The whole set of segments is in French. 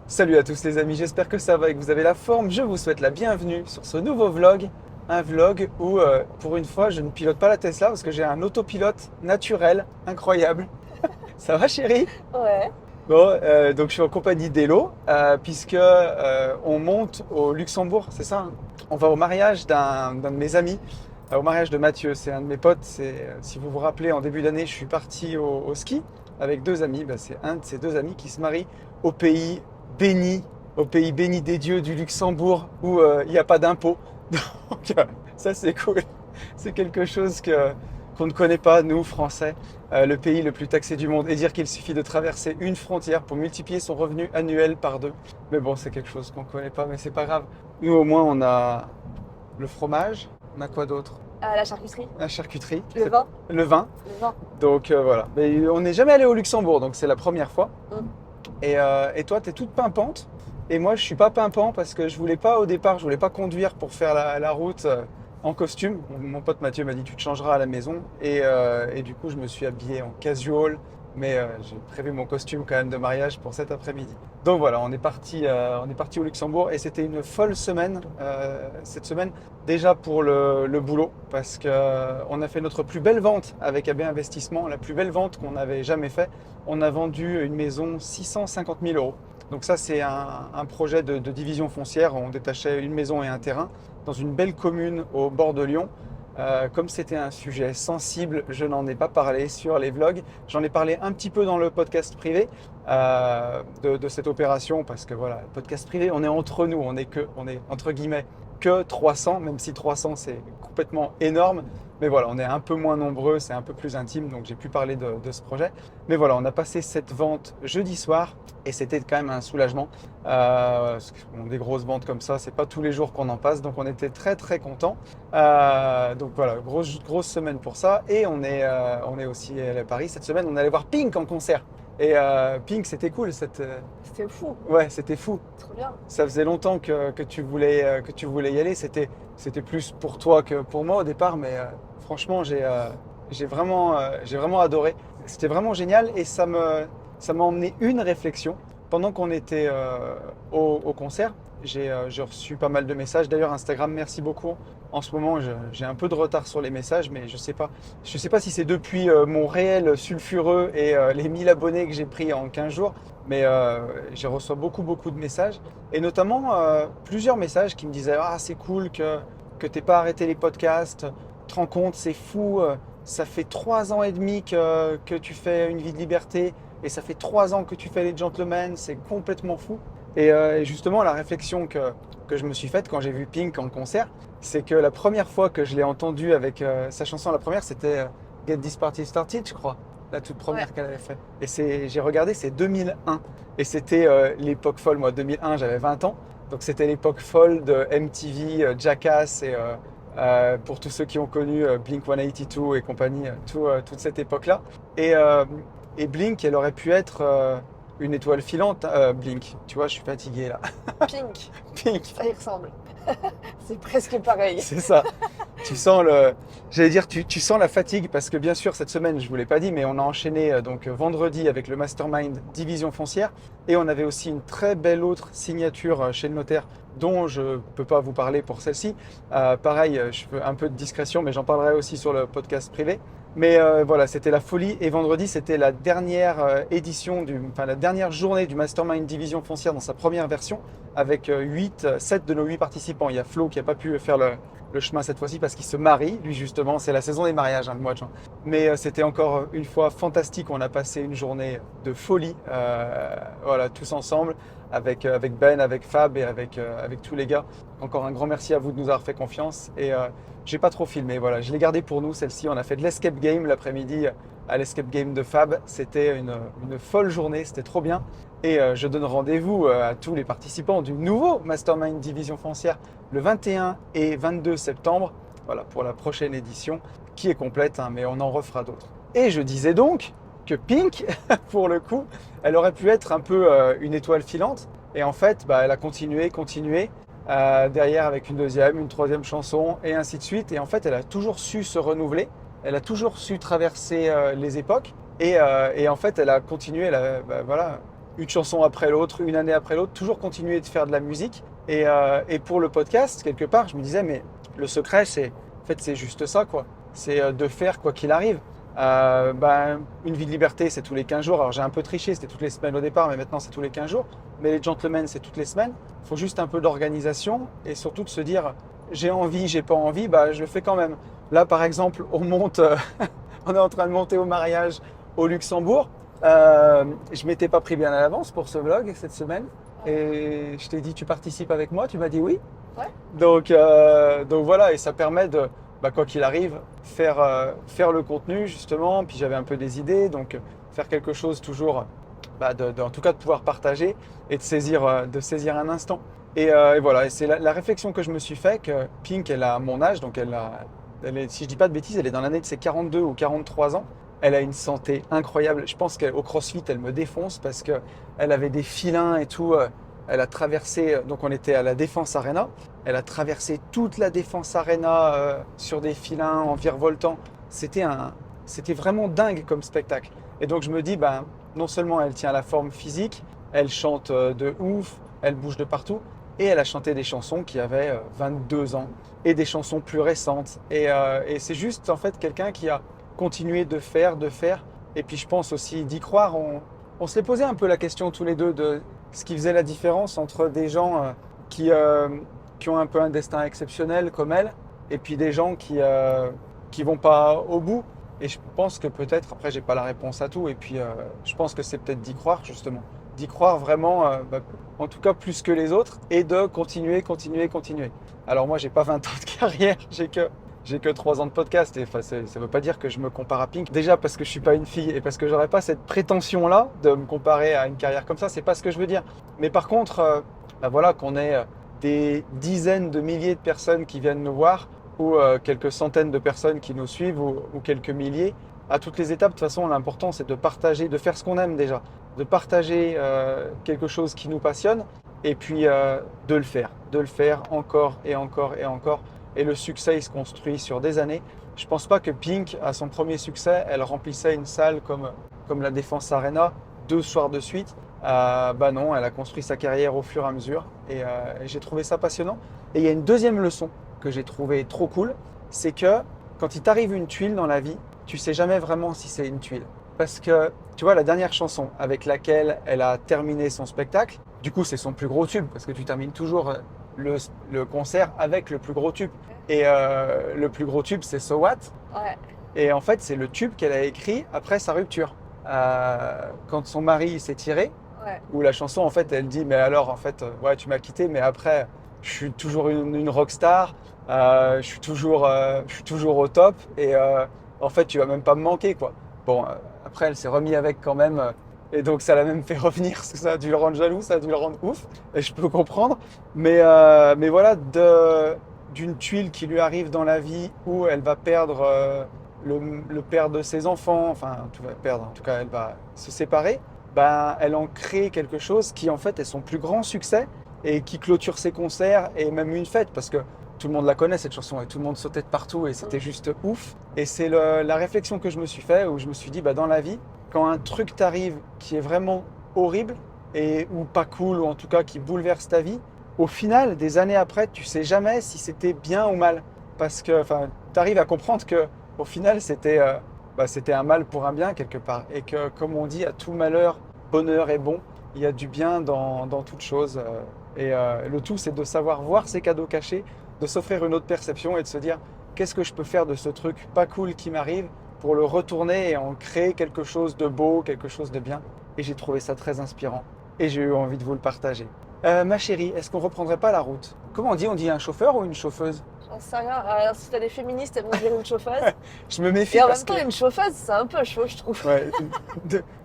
Salut à tous les amis, j'espère que ça va et que vous avez la forme. Je vous souhaite la bienvenue sur ce nouveau vlog. Un vlog où pour une fois je ne pilote pas la Tesla parce que j'ai un autopilote naturel incroyable. Ça va chérie? Ouais. Bon, donc je suis en compagnie d'Elo puisque on monte au Luxembourg, c'est ça, hein. On va au mariage d'un de mes amis, au mariage de Mathieu, c'est un de mes potes. Si vous vous rappelez, en début d'année, je suis parti au ski avec deux amis. Ben, c'est un de ces deux amis qui se marie au pays béni, au pays béni des dieux du Luxembourg où il n'y a pas d'impôts. Donc ça c'est cool. C'est quelque chose qu'on ne connaît pas, nous, Français, le pays le plus taxé du monde, et dire qu'il suffit de traverser une frontière pour multiplier son revenu annuel par deux. Mais bon, c'est quelque chose qu'on ne connaît pas, mais c'est pas grave. Nous, au moins, on a le fromage. On a quoi d'autre? La charcuterie. La charcuterie. Le vin. Le vin. Le vin. Donc voilà. Mais on n'est jamais allé au Luxembourg, donc c'est la première fois. Mm. Et toi, tu es toute pimpante. Et moi, je suis pas pimpant parce que je voulais pas au départ, je voulais pas conduire pour faire la route en costume. Mon pote Mathieu m'a dit tu te changeras à la maison. Et du coup, je me suis habillé en casual. Mais j'ai prévu mon costume quand même de mariage pour cet après-midi. Donc voilà, on est parti au Luxembourg et c'était une folle semaine cette semaine. Déjà pour le boulot, parce qu'on a fait notre plus belle vente avec AB Investissement, la plus belle vente qu'on avait jamais fait. On a vendu une maison 650 000 euros. Donc ça, c'est un projet de division foncière. On détachait une maison et un terrain dans une belle commune au bord de Lyon. Comme c'était un sujet sensible, je n'en ai pas parlé sur les vlogs. J'en ai parlé un petit peu dans le podcast privé de cette opération parce que voilà, le podcast privé, on est entre nous, on est entre guillemets que 300, même si 300 c'est complètement énorme. Mais voilà, on est un peu moins nombreux, c'est un peu plus intime, donc j'ai pu parler de ce projet. Mais voilà, on a passé cette vente jeudi soir et c'était quand même un soulagement. Parce que, bon, des grosses ventes comme ça, c'est pas tous les jours qu'on en passe, donc on était très très contents. Donc voilà, grosse semaine pour ça. Et on est aussi à Paris cette semaine. On allait voir Pink en concert. Et Pink, c'était cool. C'était fou. Ouais, c'était fou. Trop bien. Ça faisait longtemps que tu voulais y aller. C'était plus pour toi que pour moi au départ, mais franchement, j'ai vraiment adoré. C'était vraiment génial et ça m'a emmené une réflexion. Pendant qu'on était au concert, j'ai reçu pas mal de messages. D'ailleurs, Instagram, merci beaucoup. En ce moment, j'ai un peu de retard sur les messages, mais je sais pas. Je sais pas si c'est depuis mon réel sulfureux et les 1000 abonnés que j'ai pris en 15 jours, mais j'ai reçu beaucoup de messages. Et notamment plusieurs messages qui me disaient ah, c'est cool que tu n'aies pas arrêté les podcasts. Tu te rends compte, c'est fou. Ça fait 3 ans et demi que tu fais une vie de liberté et ça fait 3 ans que tu fais les gentlemen. C'est complètement fou. Et justement, la réflexion que je me suis faite quand j'ai vu Pink en concert, c'est que la première fois que je l'ai entendu avec sa chanson, la première, c'était Get This Party Started, je crois. La toute première Ouais. qu'elle avait fait. Et j'ai regardé, c'est 2001. Et c'était l'époque folle. Moi, 2001, j'avais 20 ans. Donc c'était l'époque folle de MTV, Jackass et pour tous ceux qui ont connu Blink 182 et compagnie, toute cette époque-là. Et, euh, et Blink, elle aurait pu être une étoile filante, Blink. Tu vois, je suis fatigué là. Pink. Pink, Ça y ressemble. C'est presque pareil. c'est ça. Tu sens j'allais dire, tu sens la fatigue parce que bien sûr cette semaine, je vous l'ai pas dit, mais on a enchaîné donc vendredi avec le Mastermind Division Foncière et on avait aussi une très belle autre signature chez le notaire dont je peux pas vous parler pour celle-ci. Pareil, je fais un peu de discrétion, mais j'en parlerai aussi sur le podcast privé. Mais voilà, c'était la folie et vendredi c'était la dernière enfin la dernière journée du Mastermind Division Foncière dans sa première version avec 7 de nos 8 participants. Il y a Flo qui n'a pas pu faire le chemin cette fois-ci parce qu'il se marie. Lui, justement, c'est la saison des mariages, hein, le mois de juin. Mais c'était encore une fois fantastique. On a passé une journée de folie, voilà, tous ensemble, avec Ben, avec Fab et avec tous les gars. Encore un grand merci à vous de nous avoir fait confiance. Et j'ai pas trop filmé, voilà, je l'ai gardé pour nous, celle-ci. On a fait de l'escape game l'après-midi à l'escape game de Fab. C'était une folle journée, c'était trop bien. Et je donne rendez-vous à tous les participants du nouveau Mastermind Division Foncière le 21 et 22 septembre, voilà, pour la prochaine édition qui est complète, hein, mais on en refera d'autres. Et je disais donc que Pink, pour le coup, elle aurait pu être un peu une étoile filante. Et en fait, bah, elle a continué, derrière avec une deuxième, une troisième chanson, et ainsi de suite. Et en fait, elle a toujours su se renouveler, elle a toujours su traverser les époques. Et en fait, elle a continué, voilà, une chanson après l'autre, une année après l'autre, toujours continuer de faire de la musique. Et pour le podcast, quelque part, je me disais, mais le secret, c'est juste ça, quoi. C'est de faire quoi qu'il arrive. Une vie de liberté, c'est tous les 15 jours. Alors j'ai un peu triché, c'était toutes les semaines au départ, mais maintenant c'est tous les 15 jours. Mais les gentlemen, c'est toutes les semaines. Il faut juste un peu d'organisation et surtout de se dire, j'ai envie, j'ai pas envie, je le fais quand même. Là, par exemple, on est en train de monter au mariage au Luxembourg. Je m'étais pas pris bien à l'avance pour ce vlog cette semaine. Et je t'ai dit, tu participes avec moi? Tu m'as dit oui. Ouais. Donc voilà, et ça permet de, quoi qu'il arrive, faire le contenu justement. Puis j'avais un peu des idées, donc faire quelque chose toujours, en tout cas de pouvoir partager et de saisir un instant. Et voilà, et c'est la réflexion que je me suis fait que Pink, elle a mon âge, donc si je dis pas de bêtises, elle est dans l'année de ses 42 ou 43 ans. Elle a une santé incroyable. Je pense qu'au CrossFit, elle me défonce parce qu'elle avait des filins et tout. Elle a traversé, donc on était à la Défense Arena. Elle a traversé toute la Défense Arena sur des filins en virevoltant. C'était vraiment dingue comme spectacle. Et donc je me dis, non seulement elle tient la forme physique, elle chante de ouf, elle bouge de partout. Et elle a chanté des chansons qui avaient 22 ans et des chansons plus récentes. Et c'est juste en fait quelqu'un qui a continué de faire. Et puis je pense aussi d'y croire. On se l'est posé un peu la question tous les deux de ce qui faisait la différence entre des gens qui ont un peu un destin exceptionnel comme elle et puis des gens qui vont pas au bout. Et je pense que peut-être, après j'ai pas la réponse à tout, et puis je pense que c'est peut-être d'y croire justement. D'y croire vraiment, en tout cas plus que les autres, et de continuer. Alors moi, j'ai pas 20 ans de carrière, j'ai que 3 ans de podcast, et ça veut pas dire que je me compare à Pink. Déjà parce que je suis pas une fille, et parce que j'aurais pas cette prétention-là de me comparer à une carrière comme ça, c'est pas ce que je veux dire. Mais par contre, voilà, qu'on ait des dizaines de milliers de personnes qui viennent nous voir, ou quelques centaines de personnes qui nous suivent, ou quelques milliers, à toutes les étapes, de toute façon, l'important c'est de partager, de faire ce qu'on aime déjà, de partager quelque chose qui nous passionne et puis de le faire encore et encore et encore. Et le succès, il se construit sur des années. Je ne pense pas que Pink, à son premier succès, elle remplissait une salle comme la Défense Arena 2 soirs de suite. Non, elle a construit sa carrière au fur et à mesure et j'ai trouvé ça passionnant. Et il y a une deuxième leçon que j'ai trouvée trop cool, c'est que quand il t'arrive une tuile dans la vie, tu sais jamais vraiment si c'est une tuile. Parce que, tu vois, la dernière chanson avec laquelle elle a terminé son spectacle, du coup, c'est son plus gros tube, parce que tu termines toujours le concert avec le plus gros tube. Et le plus gros tube, c'est So What. Ouais. Et en fait, c'est le tube qu'elle a écrit après sa rupture. Quand son mari s'est tiré, Ouais. où la chanson, en fait, elle dit, mais alors, en fait, ouais, tu m'as quitté, mais après, je suis toujours une rockstar, je suis toujours au top, et en fait, tu vas même pas me manquer, quoi. Bon, après, elle s'est remise avec quand même, et donc ça l'a même fait revenir, parce que ça a dû le rendre jaloux, ça a dû le rendre ouf, et je peux comprendre. Mais voilà, d'une tuile qui lui arrive dans la vie où elle va perdre le père de ses enfants, enfin, tout va perdre, en tout cas, elle va se séparer. Elle en crée quelque chose qui en fait est son plus grand succès et qui clôture ses concerts et même une fête parce que tout le monde la connaît cette chanson et tout le monde sautait de partout et c'était juste ouf. Et c'est la réflexion que je me suis fait où je me suis dit dans la vie, quand un truc t'arrive qui est vraiment horrible ou pas cool ou en tout cas qui bouleverse ta vie, au final, des années après, tu sais jamais si c'était bien ou mal parce que tu arrives à comprendre que au final c'était un mal pour un bien quelque part. Et que, comme on dit, à tout malheur, bonheur est bon. Il y a du bien dans toute chose. Et le tout, c'est de savoir voir ces cadeaux cachés, de s'offrir une autre perception et de se dire qu'est-ce que je peux faire de ce truc pas cool qui m'arrive pour le retourner et en créer quelque chose de beau, quelque chose de bien. Et j'ai trouvé ça très inspirant. Et j'ai eu envie de vous le partager. Ma chérie, est-ce qu'on reprendrait pas la route? Comment on dit? On dit un chauffeur ou une chauffeuse? J'en sais rien. Alors, si t'as des féministes, elles vont dire une chauffeuse. Je me méfie Et en parce même temps, que... une chauffeuse, c'est un peu chaud, je trouve.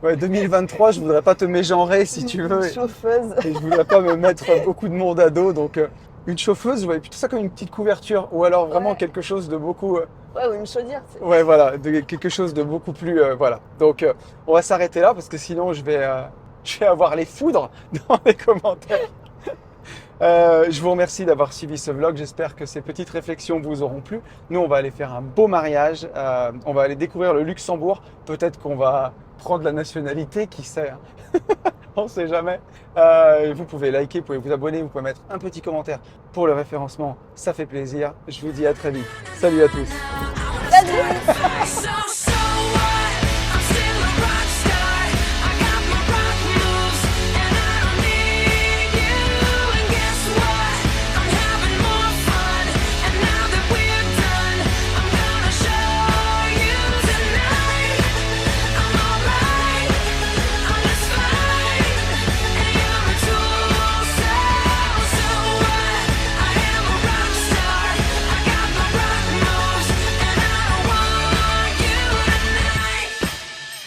Ouais, 2023, je voudrais pas te mégenrer si tu veux. Une chauffeuse. Et je voudrais pas me mettre beaucoup de monde à dos. Donc, une chauffeuse, je voyais plutôt ça comme une petite couverture. Ou alors vraiment Ouais. quelque chose de beaucoup... Ouais, ou une chaudière. ouais, voilà, quelque chose de beaucoup plus... voilà. Donc, on va s'arrêter là parce que sinon, je vais avoir les foudres dans les commentaires. Je vous remercie d'avoir suivi ce vlog. J'espère que ces petites réflexions vous auront plu. Nous, on va aller faire un beau mariage. On va aller découvrir le Luxembourg. Peut-être qu'on va prendre la nationalité, qui sait, hein. On sait jamais. Vous pouvez liker, vous pouvez vous abonner, vous pouvez mettre un petit commentaire pour le référencement. Ça fait plaisir. Je vous dis à très vite. Salut à tous. Salut.